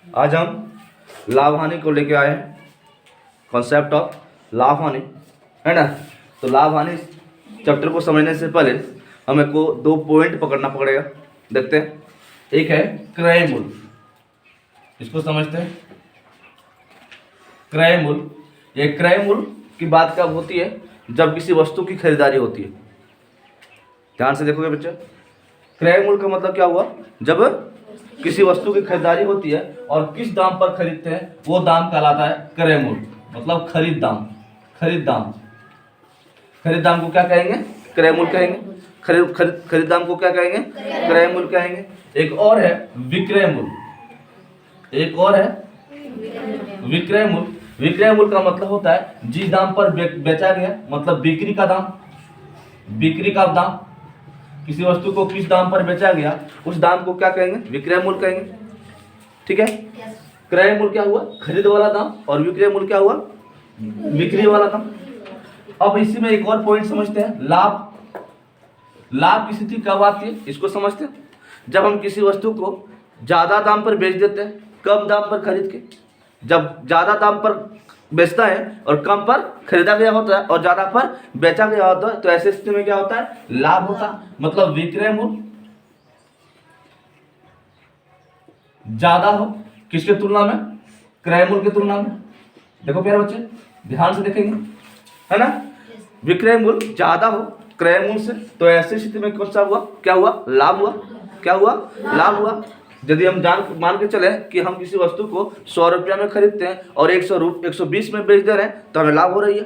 आज हम लाभ हानि को लेके आए हैं, कॉन्सेप्ट ऑफ लाभ हानि, है ना। तो लाभ हानि चैप्टर को समझने से पहले हमें को 2 पॉइंट पकड़ना पड़ेगा। देखते हैं, एक है क्रय मूल्य, इसको समझते हैं। क्रय मूल्य, ये क्रय मूल्य की बात कब होती है? जब किसी वस्तु की खरीदारी होती है। ध्यान से देखोगे बच्चे, क्रय मूल्य का मतलब क्या हुआ? जब किसी वस्तु की खरीदारी होती है और किस दाम पर खरीदते हैं वो दाम कहलाता है क्रय मूल्य, मतलब खरीद दाम। खरीद दाम, खरीद दाम को क्या कहेंगे? क्रय मूल्य कहेंगे। खरीद दाम को क्या कहेंगे? क्रय मूल्य कहेंगे। एक और है विक्रय मूल्य, एक और है विक्रय मूल्य। विक्रय मूल्य का मतलब होता है जिस दाम पर बेचा गया, मतलब बिक्री का दाम। बिक्री का दाम, किसी वस्तु को किस दाम पर बेचा गया उस दाम को क्या कहेंगे? विक्रय मूल्य कहेंगे। ठीक है। क्रय मूल्य क्या हुआ? खरीद वाला दाम, और विक्रय मूल्य क्या हुआ? बिक्री वाला दाम। अब इसी में एक और पॉइंट समझते हैं, लाभ। लाभ की स्थिति कब आती है इसको समझते हैं। जब हम किसी वस्तु को ज्यादा दाम पर बेच देते हैं कम दाम पर खरीद के। जब ज्यादा दाम पर बेचता है और कम पर खरीदा गया होता है और ज्यादा पर बेचा गया होता है, तो ऐसे स्थिति में क्या होता है? लाभ होता है। मतलब विक्रय मूल्य ज्यादा हो किसके तुलना में? क्रय मूल्य की तुलना में। देखो प्यारे बच्चे, ध्यान से देखेंगे, है ना। विक्रय मूल्य ज्यादा हो क्रय मूल्य से, तो ऐसी स्थिति में कौन सा हुआ? क्या हुआ? लाभ हुआ। क्या हुआ? लाभ हुआ। यदि हम मान के चले कि हम किसी वस्तु को 100 रुपया में खरीदते हैं और 120 में बेच दे रहे हैं, तो हमें लाभ हो रही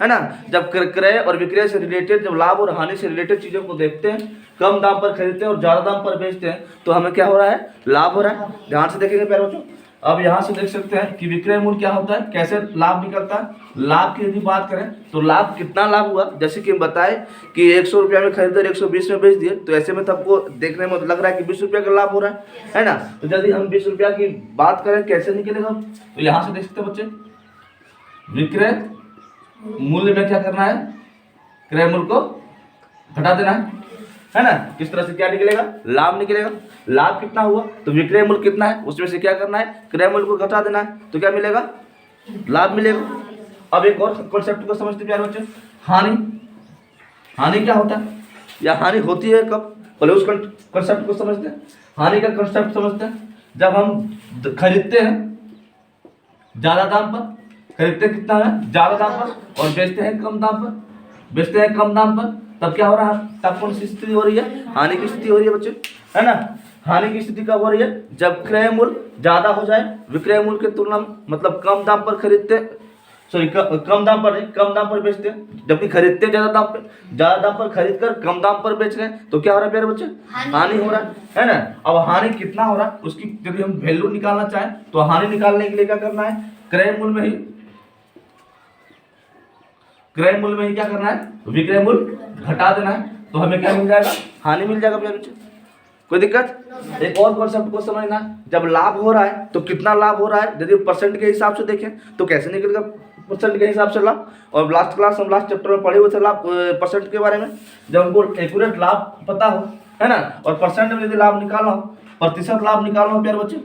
है ना। जब क्रय और विक्रय से रिलेटेड, जब लाभ और हानि से रिलेटेड चीजों को देखते हैं, कम दाम पर खरीदते हैं और ज्यादा दाम पर बेचते हैं, तो हमें क्या हो रहा है? लाभ हो रहा है। ध्यान से देखेंगे प्यारे बच्चों। अब यहाँ से देख सकते हैं कि विक्रय मूल्य क्या होता है, कैसे लाभ निकलता है। लाभ की यदि बात करें तो लाभ कितना लाभ हुआ? जैसे कि हम बताए कि 100 रुपया में खरीदे और 120 में बेच दिए, तो ऐसे में तो आपको देखने में लग रहा है कि 20 रुपया का लाभ हो रहा है ना। तो यदि हम 20 रुपया की बात करें कैसे निकलेगा, तो यहाँ से देख सकते हैं बच्चे, विक्रय मूल्य में क्या करना है? क्रय मूल्य को घटा देना है ना। किस तरह से क्या निकलेगा? लाभ निकलेगा। लाभ कितना हुआ? तो विक्रय मूल्य कितना है उसमें से क्या करना है? क्रय मूल्य को घटा देना है, तो क्या मिलेगा? लाभ मिलेगा। अब एक और कॉन्सेप्ट को समझते प्यारे बच्चे, हानि। हानि क्या होता है या हानि होती है कब? पहले उस कॉन्सेप्ट को समझते हैं। हानि का कॉन्सेप्ट समझते हैं, जब हम खरीदते हैं ज्यादा दाम पर, खरीदते कितना है? ज्यादा दाम पर, और बेचते हैं कम दाम पर। बेचते हैं कम दाम पर, तब क्या हो रहा है? तब कौन सी स्थिति हो रही है? हानि की स्थिति हो रही है बच्चे, है ना। हानि की स्थिति कब हो रही है? जब क्रय मूल्य ज्यादा हो जाए विक्रय मूल्य की तुलना में, मतलब कम दाम पर खरीदते, सॉरी कम दाम पर नहीं, कम दाम पर बेचते हैं, जबकि खरीदते ज्यादा दाम पे। ज्यादा दाम पर खरीद कर कम दाम पर बेच रहे हैं, तो क्या हो रहा है प्यारे बच्चे? हानि हो रहा है ना। अब हानि कितना हो रहा है उसकी यदि हम वैल्यू निकालना चाहें, तो हानि निकालने के लिए क्या करना है? क्रय मूल्य में ही, क्रय मूल्य में ही क्या करना है? विक्रय मूल्य घटा देना है, तो हमें क्या मिल जाएगा? हानि मिल जाएगा प्यारे बच्चे। कोई दिक्कत? एक और कॉन्सेप्ट को समझना, जब लाभ हो रहा है तो कितना लाभ हो रहा है? यदि परसेंट के हिसाब से देखें तो कैसे निकलेगा परसेंट के हिसाब से लाभ? और लास्ट क्लास हम लास्ट चैप्टर में पढ़े हुए थे लाभ परसेंट के बारे में। जब हमको एक्यूरेट लाभ पता हो, है ना, और परसेंट में यदि लाभ निकालना हो, प्रतिशत लाभ निकालना हो प्यारे बच्चे,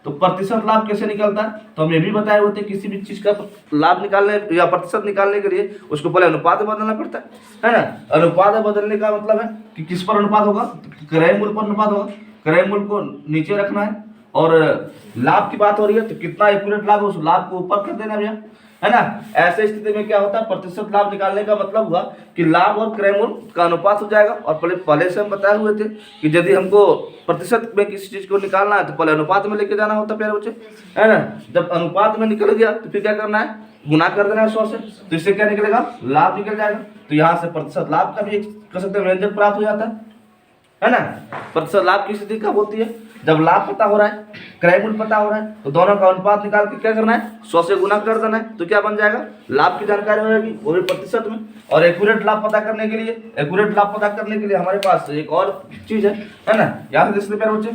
तो प्रतिशत लाभ कैसे निकलता है? तो हम ये भी बताए हुए थे, किसी भी चीज का लाभ निकालने या प्रतिशत निकालने के लिए उसको पहले अनुपात में बदलना पड़ता है ना। अनुपात में बदलने का मतलब है कि किस पर अनुपात होगा? क्रय मूल्य पर अनुपात होगा। क्रय मूल्य को नीचे रखना है, और लाभ की बात हो रही है तो कितना एक्यूरेट लाभ है उस लाभ को ऊपर कर देना भैया, है ना। ऐसे स्थिति में क्या होता है? प्रतिशत लाभ निकालने का मतलब हुआ कि लाभ और क्रय मूल्य का अनुपात हो जाएगा। और पहले से हम बताए हुए थे कि यदि हमको प्रतिशत में किसी चीज को निकालना है तो पहले अनुपात में लेके जाना होता है प्यारे बच्चे, है ना। जब अनुपात में निकल गया तो फिर क्या करना है? गुना कर देना है 100 से, तो इससे क्या निकलेगा? लाभ निकल जाएगा। तो यहाँ से प्रतिशत लाभ का भी एक कर सकते हैं व्यंजक प्राप्त हो जाता है ना। प्रतिशत लाभ की स्थिति कब होती है? जब लाभ पता हो रहा है, क्रय मूल्य पता हो रहा है, तो दोनों का अनुपात निकाल के क्या करना है? 100 से गुना कर देना है, तो क्या बन जाएगा? लाभ की जानकारी हो जाएगी, वो भी प्रतिशत में। और एक्यूरेट लाभ पता करने के लिए, एक्यूरेट लाभ पता करने के लिए हमारे पास एक और चीज है ना। यहाँ से देखते प्यारे बच्चे,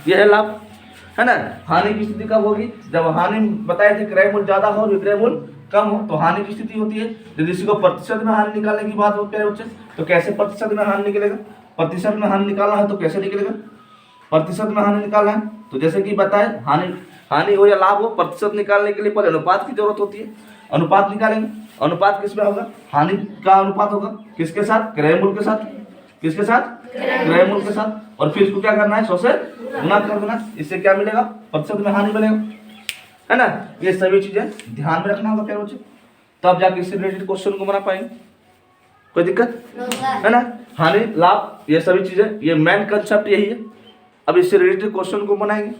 यह है लाभ, है ना। हानि की स्थिति कब होगी? जब हानि बताए थे क्रय मूल्य ज्यादा हो विक्रय मूल्य कम हो, तो हानि की स्थिति होती है। यदि इसी को प्रतिशत में हानि निकालने की बात होती है बच्चे, तो कैसे प्रतिशत में हानि निकलेगा? प्रतिशत में हानि निकालना है तो कैसे निकलेगा? प्रतिशत में हानि निकालना है। तो जैसे कि बताए हानि हो या लाभ हो, प्रतिशत निकालने के लिए पहले अनुपात की जरूरत होती है। अनुपात निकालेंगे। अनुपात किस में होगा? हानि का अनुपात होगा किसके साथ? क्रय मूल्य के साथ। किसके साथ? क्रय मूल्य के साथ। और फिर इसको क्या करना है? 100 से गुना कर देना। इससे क्या मिलेगा? प्रतिशत में हानि मिलेगा, है ना। ये सभी चीजें ध्यान में रखना होगा प्यारे बच्चे, तब जाके इससे रिलेटेड क्वेश्चन को बना पाएंगे। कोई दिक्कत है ना? हानि लाभ ये सभी चीजें, ये मेन कंसेप्ट यही है। अब इससे रिलेटेड क्वेश्चन को बनाएंगे।